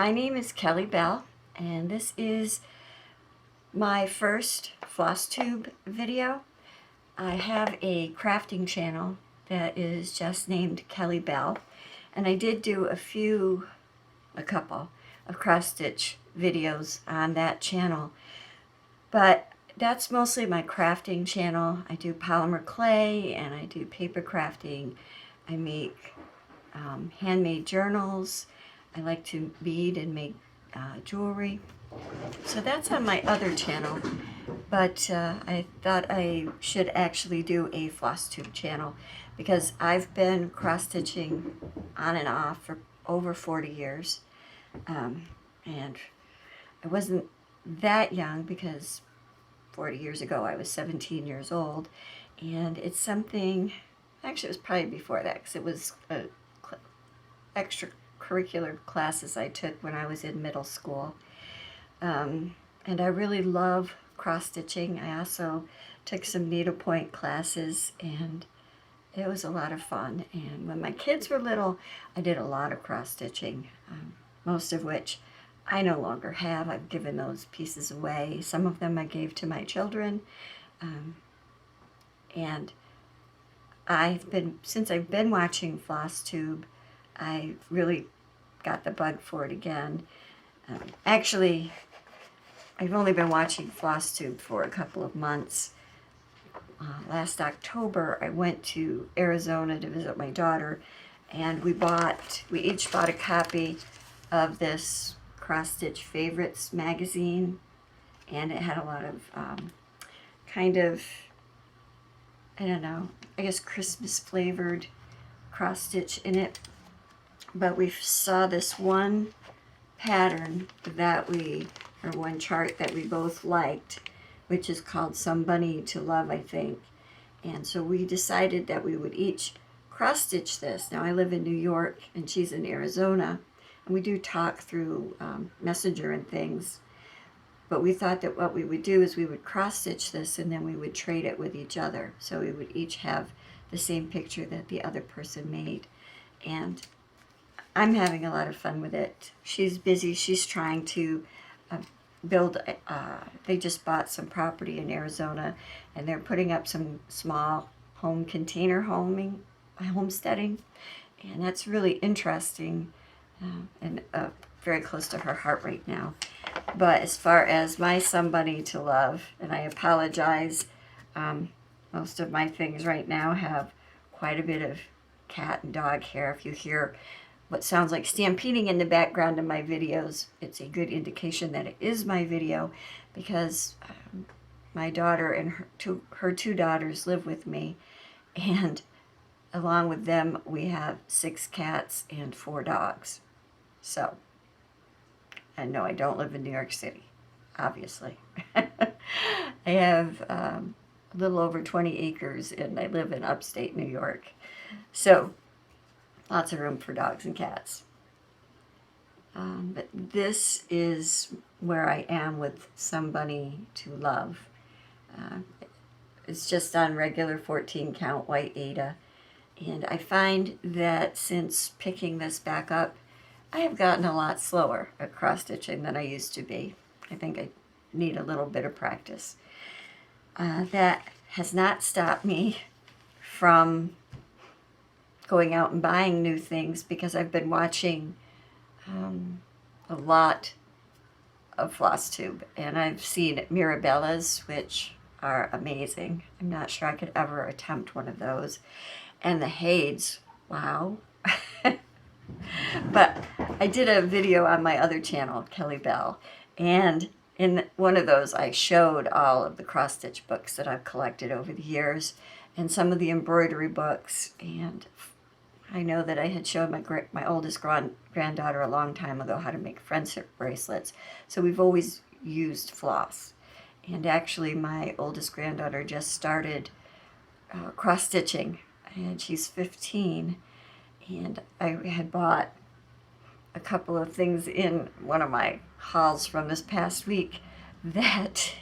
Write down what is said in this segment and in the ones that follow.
My name is Kelly Bell, and this is my first FlossTube video. I have a crafting channel that is just named Kelly Bell, and I did do a couple of cross-stitch videos on that channel, but that's mostly my crafting channel. I do polymer clay and I do paper crafting. I make handmade journals. I like to bead and make jewelry. So that's on my other channel, but I thought I should actually do a FlossTube channel because I've been cross-stitching on and off for over 40 years. And I wasn't that young because 40 years ago I was 17 years old, and it's something, actually it was probably before that because it was extracurricular classes I took when I was in middle school. And I really love cross-stitching. I also took some needlepoint classes, and it was a lot of fun. And when my kids were little, I did a lot of cross-stitching, most of which I no longer have. I've given those pieces away. Some of them I gave to my children. And since I've been watching FlossTube, I really got the bug for it again. Actually, I've only been watching FlossTube for a couple of months. Last October, I went to Arizona to visit my daughter, and we each bought a copy of this Cross Stitch Favorites magazine, and it had a lot of kind of, I don't know, I guess Christmas flavored cross stitch in it. But we saw this one pattern or one chart that we both liked, which is called Some Bunny to Love, I think. And so we decided that we would each cross stitch this. Now I live in New York and she's in Arizona, and we do talk through Messenger and things. But we thought that what we would do is we would cross stitch this and then we would trade it with each other. So we would each have the same picture that the other person made. And I'm having a lot of fun with it. She's busy. She's trying to build, they just bought some property in Arizona, and they're putting up some small home container homesteading. And that's really interesting and very close to her heart right now. But as far as my Somebody to Love, and I apologize, most of my things right now have quite a bit of cat and dog hair. If you hear what sounds like stampeding in the background of my videos, it's a good indication that it is my video, because my daughter and her two daughters live with me, and along with them we have 6 cats and 4 dogs. So, and no, I don't live in New York City, obviously. I have a little over 20 acres, and I live in upstate New York. So, lots of room for dogs and cats. But this is where I am with Somebody to Love. It's just on regular 14 count white Aida. And I find that since picking this back up, I have gotten a lot slower at cross stitching than I used to be. I think I need a little bit of practice. That has not stopped me from going out and buying new things, because I've been watching a lot of FlossTube, and I've seen Mirabella's, which are amazing. I'm not sure I could ever attempt one of those. And the Hades, wow. But I did a video on my other channel, Kelly Bell, and in one of those I showed all of the cross-stitch books that I've collected over the years, and some of the embroidery books. And I know that I had showed my oldest granddaughter a long time ago how to make friendship bracelets. So we've always used floss. And actually my oldest granddaughter just started cross-stitching, and she's 15. And I had bought a couple of things in one of my hauls from this past week that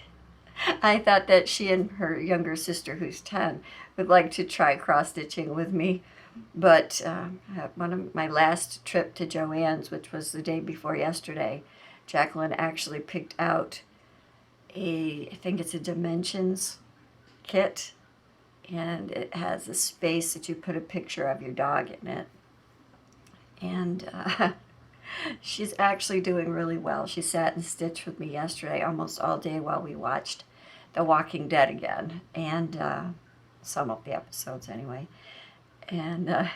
I thought that she and her younger sister, who's 10, would like to try cross-stitching with me. But one of my last trip to Joann's, which was the day before yesterday, Jacqueline actually picked out I think it's a Dimensions kit, and it has a space that you put a picture of your dog in it. And she's actually doing really well. She sat and stitched with me yesterday almost all day while we watched The Walking Dead again, and some of the episodes anyway. And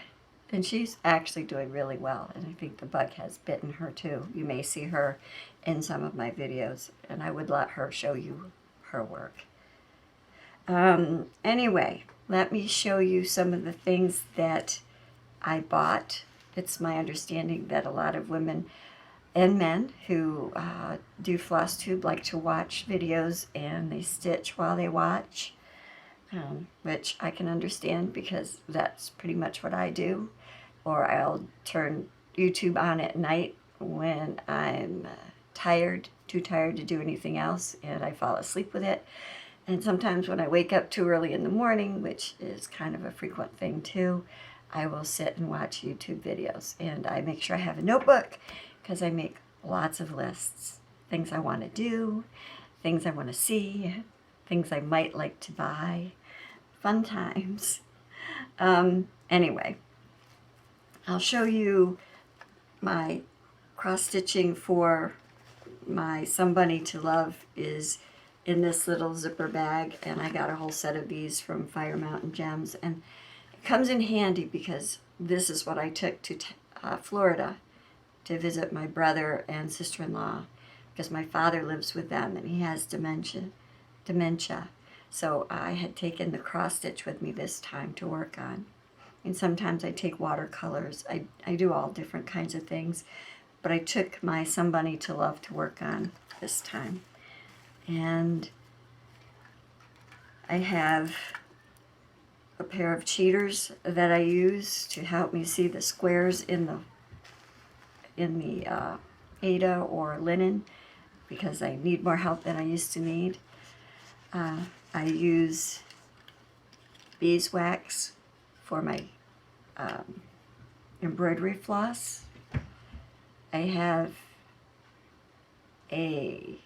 she's actually doing really well, and I think the bug has bitten her too. You may see her in some of my videos, and I would let her show you her work. Anyway, let me show you some of the things that I bought. It's my understanding that a lot of women and men who do FlossTube like to watch videos and they stitch while they watch, which I can understand because that's pretty much what I do. Or I'll turn YouTube on at night when I'm tired, too tired to do anything else, and I fall asleep with it. And sometimes when I wake up too early in the morning, which is kind of a frequent thing too, I will sit and watch YouTube videos. And I make sure I have a notebook because I make lots of lists. Things I want to do, things I want to see, things I might like to buy. Fun times. Anyway, I'll show you my cross-stitching for my Somebody to Love is in this little zipper bag, and I got a whole set of these from Fire Mountain Gems, and it comes in handy because this is what I took to Florida to visit my brother and sister-in-law, because my father lives with them and he has dementia. So I had taken the cross stitch with me this time to work on. And sometimes I take watercolors. I do all different kinds of things. But I took my Somebody to Love to work on this time. And I have a pair of cheaters that I use to help me see the squares in the Aida or linen, because I need more help than I used to need. I use beeswax for my embroidery floss. I have a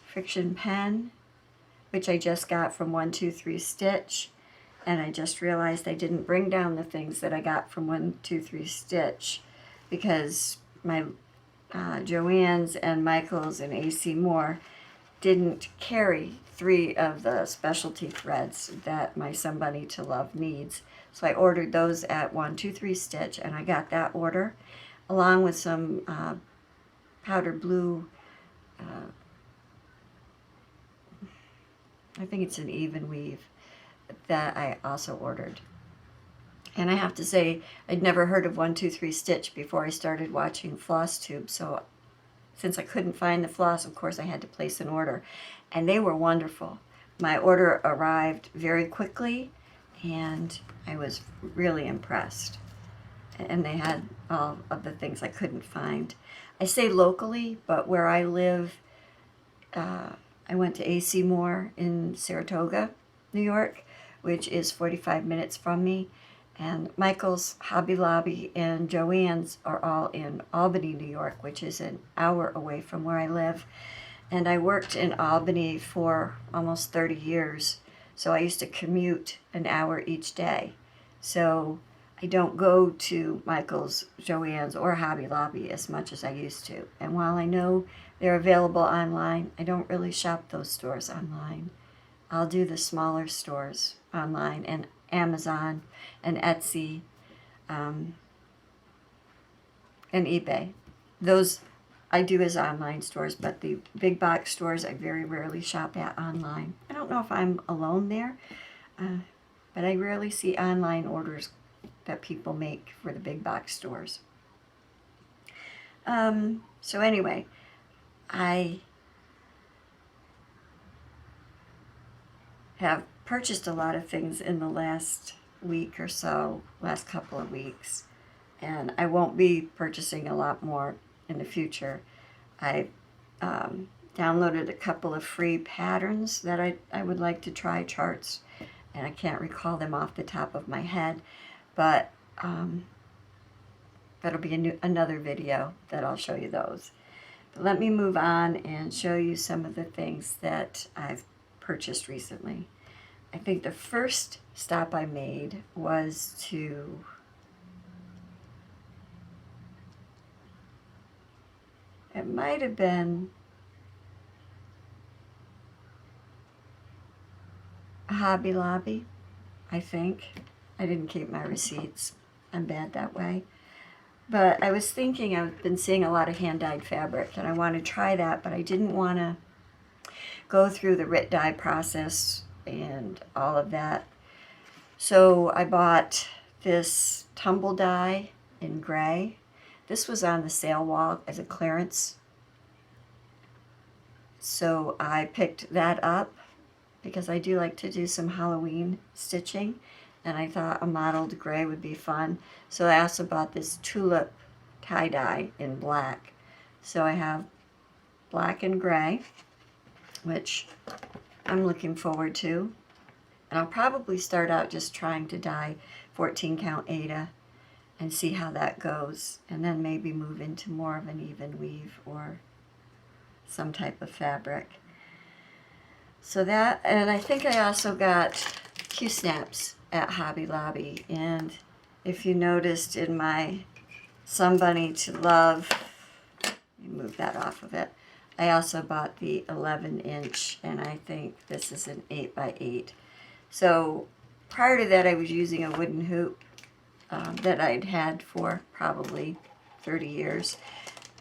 friction pen, which I just got from 123 Stitch, and I just realized I didn't bring down the things that I got from 123 Stitch because my Joann's and Michael's and AC Moore didn't carry 3 of the specialty threads that my Somebody to Love needs. So I ordered those at 123 Stitch, and I got that order along with some powder blue, I think it's an even weave, that I also ordered. And I have to say, I'd never heard of 123 Stitch before I started watching FlossTube, so since I couldn't find the floss, of course I had to place an order. And they were wonderful. My order arrived very quickly, and I was really impressed. And they had all of the things I couldn't find. I say locally, but where I live, I went to AC Moore in Saratoga, New York, which is 45 minutes from me. And Michael's, Hobby Lobby, and Joann's are all in Albany, New York, which is an hour away from where I live. And I worked in Albany for almost 30 years, so I used to commute an hour each day. So I don't go to Michael's, Joann's, or Hobby Lobby as much as I used to. And while I know they're available online, I don't really shop those stores online. I'll do the smaller stores online, and Amazon and Etsy and eBay. Those I do as online stores, but the big box stores I very rarely shop at online. I don't know if I'm alone there, but I rarely see online orders that people make for the big box stores. So anyway, I have purchased a lot of things in the last week or so, last couple of weeks, and I won't be purchasing a lot more in the future. I downloaded a couple of free patterns that I would like to try, charts, and I can't recall them off the top of my head, but that'll be another video that I'll show you those. But let me move on and show you some of the things that I've purchased recently. I think the first stop I made was to it might have been Hobby Lobby, I think. I didn't keep my receipts. I'm bad that way. But I was thinking, I've been seeing a lot of hand-dyed fabric, and I want to try that, but I didn't want to go through the RIT dye process and all of that. So I bought this tumble dye in gray. This was on the sale wall as a clearance. So I picked that up because I do like to do some Halloween stitching, and I thought a mottled gray would be fun. So I also bought this tulip tie-dye in black. So I have black and gray, which I'm looking forward to. And I'll probably start out just trying to dye 14 count Aida and see how that goes, and then maybe move into more of an even weave or some type of fabric. So that, and I think I also got Q-snaps at Hobby Lobby, and if you noticed in my Somebody to Love, let me move that off of it, I also bought the 11-inch, and I think this is an 8x8. So prior to that I was using a wooden hoop that I'd had for probably 30 years,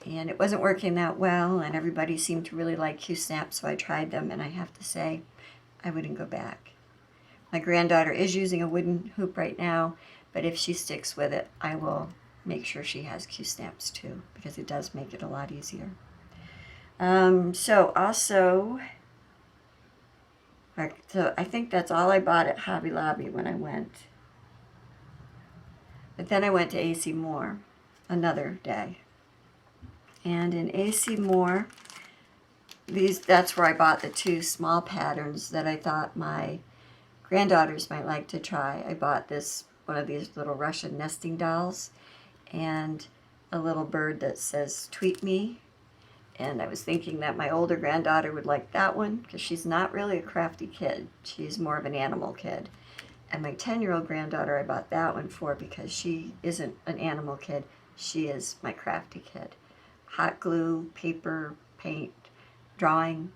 and it wasn't working that well, and everybody seemed to really like Q-snaps, so I tried them, and I have to say I wouldn't go back. My granddaughter is using a wooden hoop right now, but if she sticks with it, I will make sure she has Q-snaps too, because it does make it a lot easier. So I think that's all I bought at Hobby Lobby when I went. But then I went to AC Moore another day. And in AC Moore, that's where I bought the two small patterns that I thought my granddaughters might like to try. I bought one of these little Russian nesting dolls and a little bird that says "Tweet me." And I was thinking that my older granddaughter would like that one because she's not really a crafty kid. She's more of an animal kid. And my 10-year-old granddaughter, I bought that one for because she isn't an animal kid. She is my crafty kid. Hot glue, paper, paint, drawing.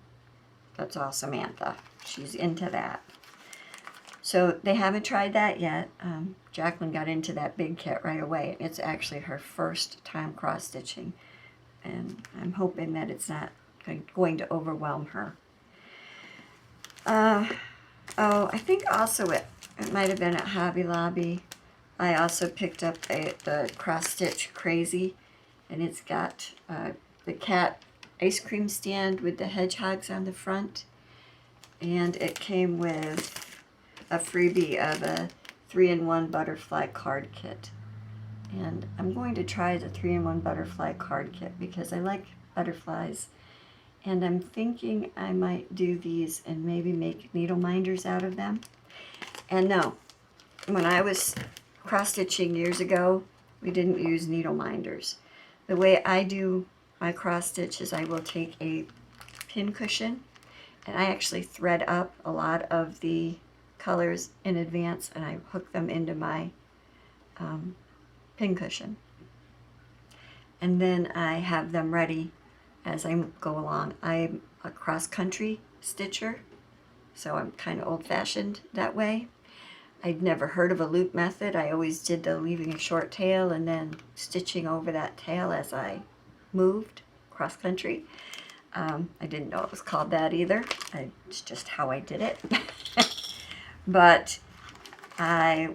That's all Samantha. She's into that. So they haven't tried that yet. Jacqueline got into that big kit right away. It's actually her first time cross-stitching. And I'm hoping that it's not going to overwhelm her. I think also it might have been at Hobby Lobby. I also picked up the Cross Stitch Crazy, and it's got the cat ice cream stand with the hedgehogs on the front, and it came with a freebie of a 3-in-1 butterfly card kit. And I'm going to try the 3-in-1 butterfly card kit because I like butterflies, and I'm thinking I might do these and maybe make needle minders out of them. And no, when I was cross-stitching years ago, we didn't use needle minders. The way I do my cross-stitch is I will take a pin cushion, and I actually thread up a lot of the colors in advance, and I hook them into my pin cushion. And then I have them ready as I go along. I'm a cross-country stitcher, so I'm kind of old-fashioned that way. I'd never heard of a loop method. I always did the leaving a short tail and then stitching over that tail as I moved cross-country. I didn't know it was called that either. It's just how I did it. But I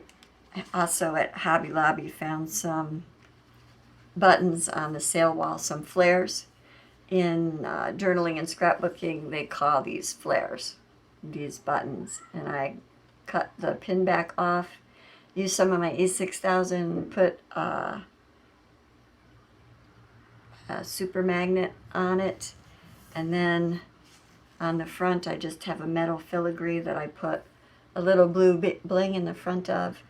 also at Hobby Lobby found some buttons on the sale wall, some flares. In journaling and scrapbooking, they call these flares, these buttons. And I cut the pin back off, used some of my E6000, put a super magnet on it, and then on the front I just have a metal filigree that I put a little blue bling in the front of,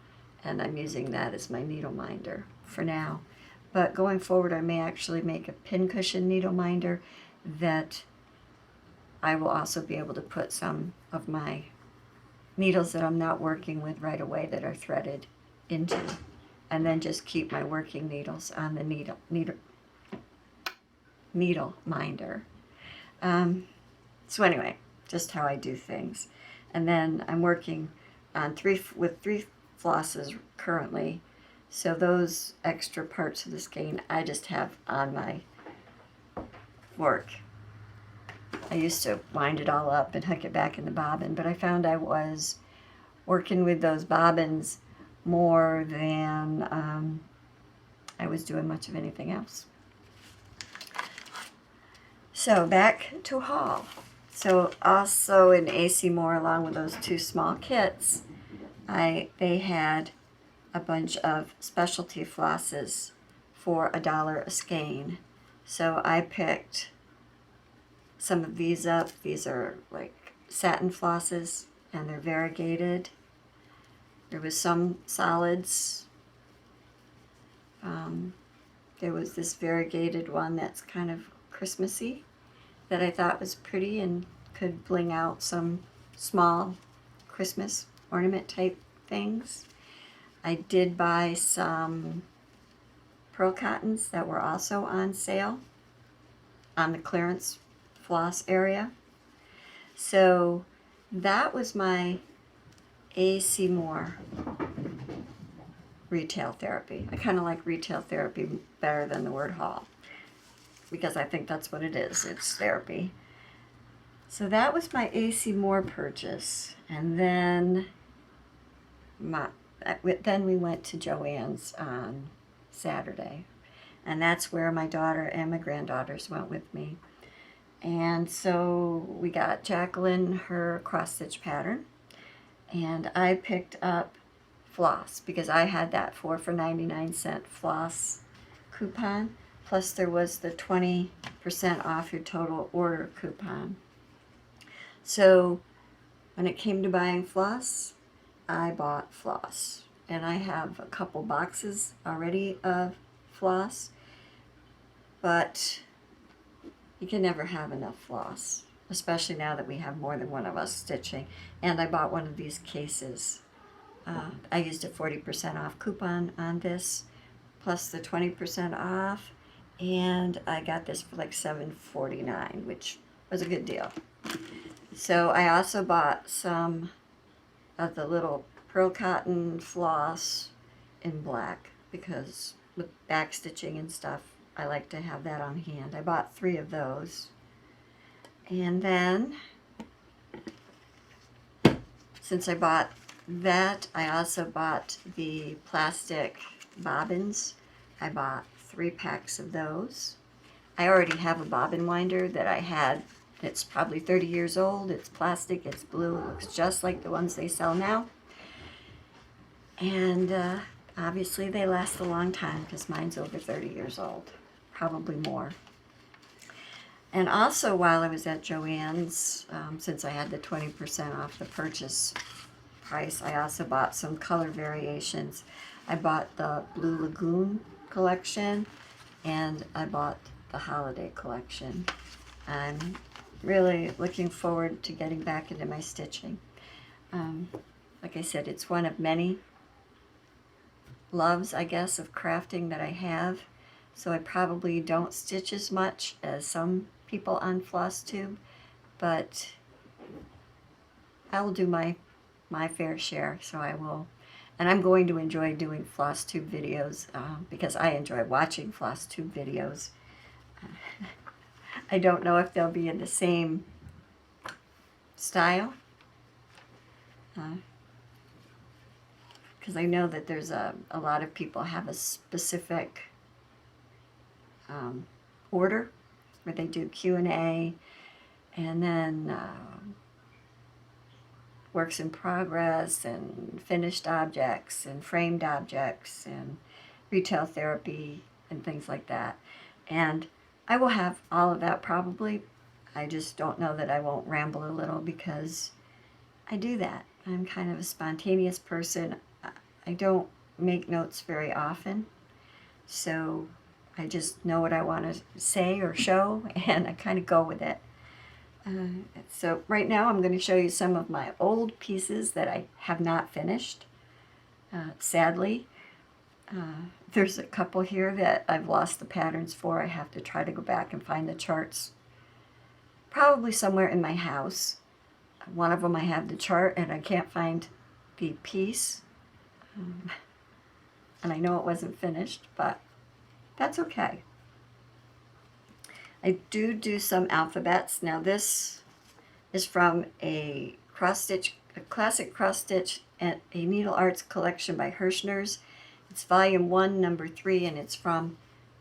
and I'm using that as my needle minder for now. But going forward, I may actually make a pincushion needle minder that I will also be able to put some of my needles that I'm not working with right away that are threaded into, and then just keep my working needles on the needle minder. So anyway, just how I do things. And then I'm working on three flosses currently, so those extra parts of the skein I just have on my fork. I used to wind it all up and hook it back in the bobbin, but I found I was working with those bobbins more than I was doing much of anything else. So back to haul. So also in AC Moore, along with those two small kits, they had a bunch of specialty flosses for $1 a skein. So I picked some of these up. These are like satin flosses, and they're variegated. There was some solids. There was this variegated one that's kind of Christmassy that I thought was pretty and could bling out some small Christmas ornament type things. I did buy some pearl cottons that were also on sale on the clearance floss area. So that was my AC Moore retail therapy. I kind of like retail therapy better than the word haul, because I think that's what it is. It's therapy. So that was my AC Moore purchase. And then we went to Joann's on Saturday. And that's where my daughter and my granddaughters went with me. And so we got Jacqueline her cross-stitch pattern. And I picked up floss because I had that 4 for 99-cent floss coupon. Plus there was the 20% off your total order coupon. So when it came to buying floss, I bought floss. And I have a couple boxes already of floss, but you can never have enough floss, especially now that we have more than one of us stitching. And I bought one of these cases. I used a 40% off coupon on this, plus the 20% off, and I got this for like $7.49, which was a good deal. So I also bought some of the little pearl cotton floss in black, because with back stitching and stuff, I like to have that on hand. I bought 3 of those. And then, since I bought that, I also bought the plastic bobbins. I bought 3 packs of those. I already have a bobbin winder that I had. It's probably 30 years old. It's plastic, it's blue, it looks just like the ones they sell now. And obviously they last a long time because mine's over 30 years old, probably more. And also while I was at Joann's, since I had the 20% off the purchase price, I also bought some color variations. I bought the Blue Lagoon collection, and I bought the Holiday collection. I'm really looking forward to getting back into my stitching. Like I said, it's one of many loves, I guess, of crafting that I have. So I probably don't stitch as much as some people on FlossTube, but I will do my fair share, so I will. And I'm going to enjoy doing FlossTube videos because I enjoy watching FlossTube videos. I don't know if they'll be in the same style, because I know that there's a lot of people have a specific order where they do Q&A, and then works in progress, and finished objects, and framed objects, and retail therapy, and things like that. And I will have all of that probably. I just don't know that I won't ramble a little, because I do that. I'm kind of a spontaneous person. I don't make notes very often, so I just know what I want to say or show, and I kind of go with it. So right now I'm going to show you some of my old pieces that I have not finished, sadly. There's a couple here that I've lost the patterns for. I have to try to go back and find the charts, probably somewhere in my house. One of them I have the chart and I can't find the piece. And I know it wasn't finished, but that's okay. I do some alphabets. Now this is from a classic cross stitch and a Needle Arts collection by Hirschner's. It's volume 1, number 3, and it's from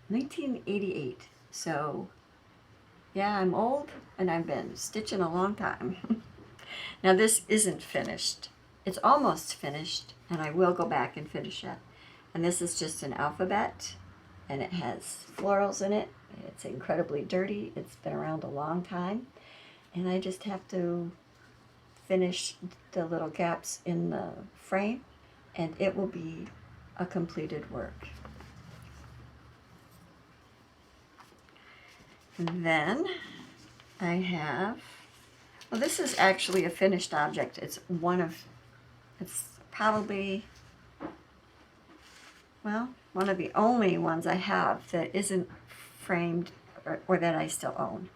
1988. So yeah, I'm old and I've been stitching a long time. Now this isn't finished. It's almost finished, and I will go back and finish it. And this is just an alphabet, and it has florals in it. It's incredibly dirty. It's been around a long time, and I just have to finish the little gaps in the frame, and it will be a completed work. And then I have, well, this is actually a finished object. It's probably, well, one of the only ones I have that isn't framed or that I still own.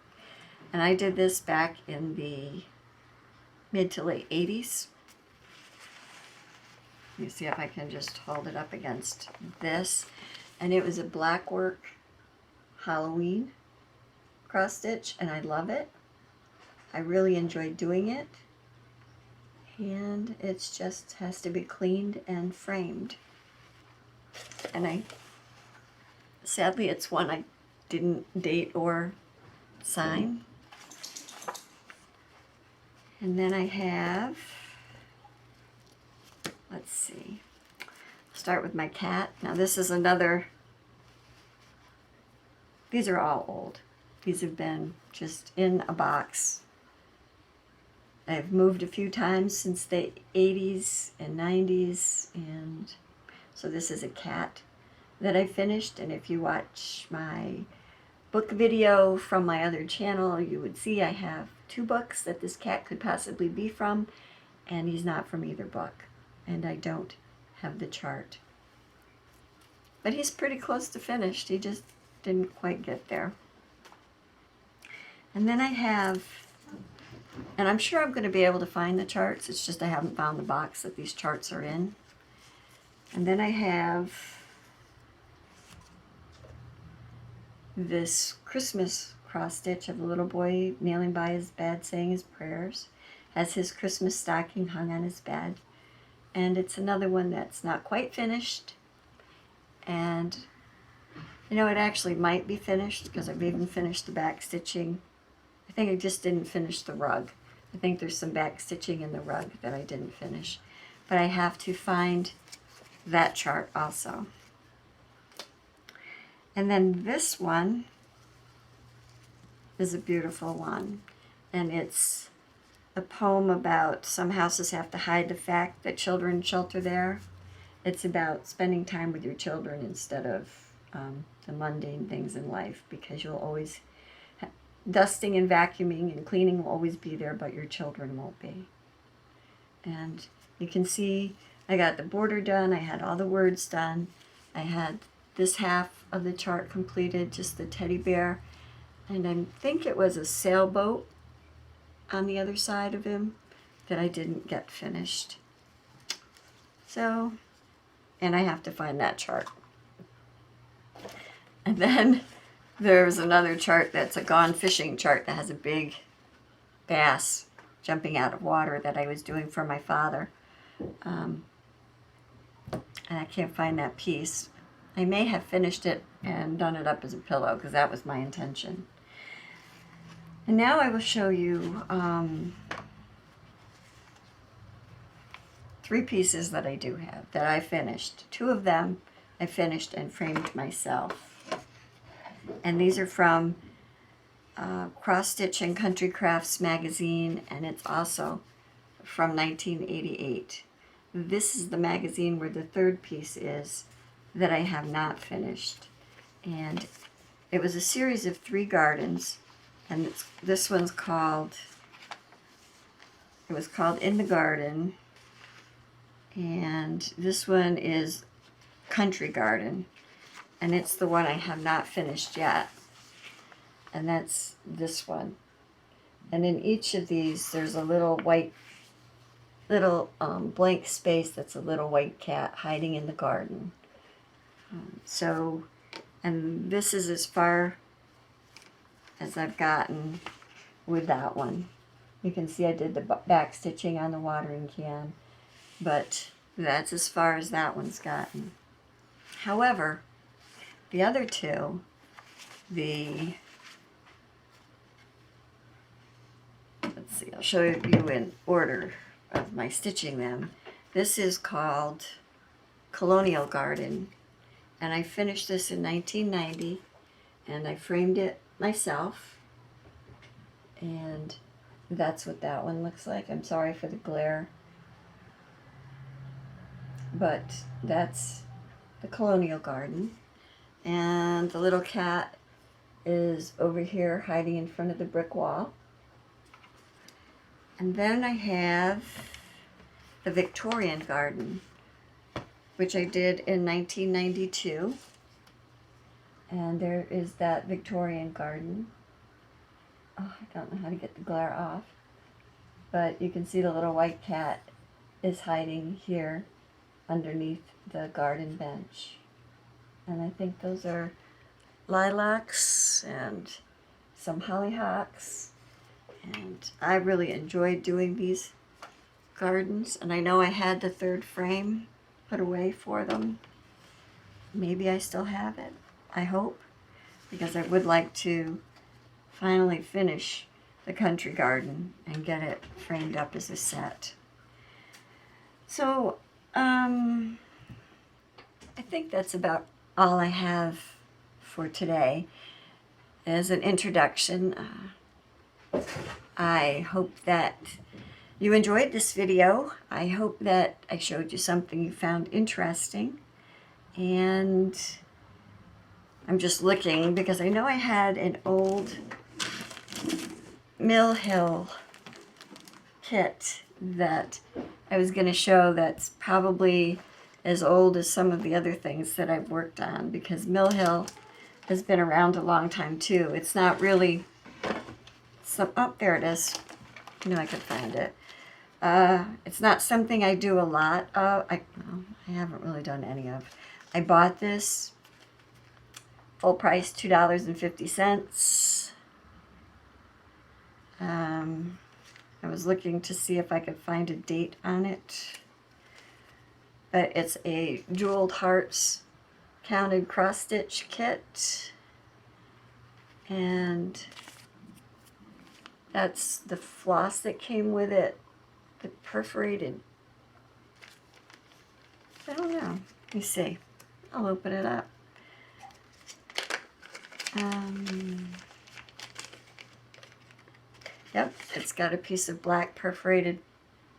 And I did this back in the mid to late 80s. Let me see if I can just hold it up against this. And it was a black work Halloween cross stitch, and I love it. I really enjoyed doing it. And it just has to be cleaned and framed. And sadly, it's one I didn't date or sign. And then I have, let's see, start with my cat. Now this is another, these are all old. These have been just in a box. I've moved a few times since the 80s and 90s, and so this is a cat that I finished. And if you watch my book video from my other channel, you would see I have 2 books that this cat could possibly be from, and he's not from either book, and I don't have the chart. But he's pretty close to finished. He just didn't quite get there. And then I have, and I'm sure I'm going to be able to find the charts, it's just I haven't found the box that these charts are in. And then I have this Christmas cross stitch of a little boy kneeling by his bed saying his prayers, has his Christmas stocking hung on his bed. And it's another one that's not quite finished. And you know, it actually might be finished because I've even finished the back stitching. I think I just didn't finish the rug. I think there's some back stitching in the rug that I didn't finish. But I have to find that chart also. And then this one is a beautiful one. And it's a poem about some houses have to hide the fact that children shelter there. It's about spending time with your children instead of the mundane things in life, because you'll always, dusting and vacuuming and cleaning will always be there, but your children won't be. And you can see I got the border done, I had all the words done, I had this half of the chart completed, just the teddy bear, and I think it was a sailboat on the other side of him that I didn't get finished. So, and I have to find that chart. And then there's another chart that's a gone fishing chart that has a big bass jumping out of water that I was doing for my father. And I can't find that piece. I may have finished it and done it up as a pillow because that was my intention. And now I will show you 3 pieces that I do have that I finished. 2 of them I finished and framed myself. And these are from Cross Stitch and Country Crafts magazine, and it's also from 1988. This is the magazine where the third piece is that I have not finished. And it was a series of 3 gardens, and this one's called, it was called In the Garden, and this one is Country Garden, and it's the one I have not finished yet, and that's this one. And in each of these there's a little white, blank space that's a little white cat hiding in the garden. And this is as far as I've gotten with that one. You can see I did the back stitching on the watering can, but that's as far as that one's gotten. However, the other 2, let's see, I'll show you in order of my stitching them. This is called Colonial Garden, and I finished this in 1990, and I framed it myself, and that's what that one looks like. I'm sorry for the glare, but that's the Colonial Garden. And the little cat is over here hiding in front of the brick wall. And then I have the Victorian Garden, which I did in 1992. And there is that Victorian Garden. Oh, I don't know how to get the glare off. But you can see the little white cat is hiding here underneath the garden bench. And I think those are lilacs and some hollyhocks. And I really enjoyed doing these gardens. And I know I had the 3rd frame put away for them. Maybe I still have it, I hope, because I would like to finally finish the country garden and get it framed up as a set. So, I think that's about all I have for today. As an introduction, I hope that you enjoyed this video. I hope that I showed you something you found interesting. And I'm just looking because I know I had an old Mill Hill kit that I was going to show that's probably as old as some of the other things that I've worked on, because Mill Hill has been around a long time too. It's not really oh, there it is. I knew I could find it. It's not something I do a lot of. I haven't really done any of. I bought this full price, $2.50. I was looking to see if I could find a date on it. But it's a Jeweled Hearts counted cross stitch kit. And that's the floss that came with it. The perforated. I don't know. Let me see. I'll open it up. Yep, it's got a piece of black perforated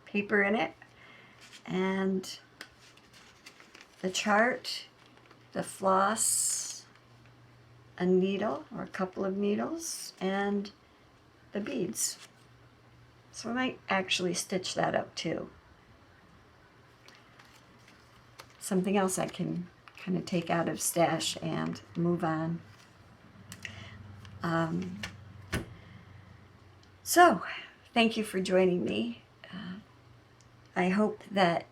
paper in it. And the chart, the floss, a needle or a couple of needles, and the beads. So I might actually stitch that up too. Something else I can kind of take out of stash and move on. So, thank you for joining me. I hope that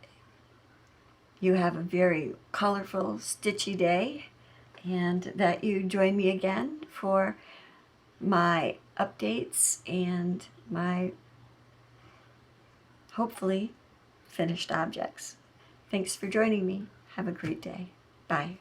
you have a very colorful, stitchy day, and that you join me again for my updates and my, hopefully, finished objects. Thanks for joining me. Have a great day. Bye.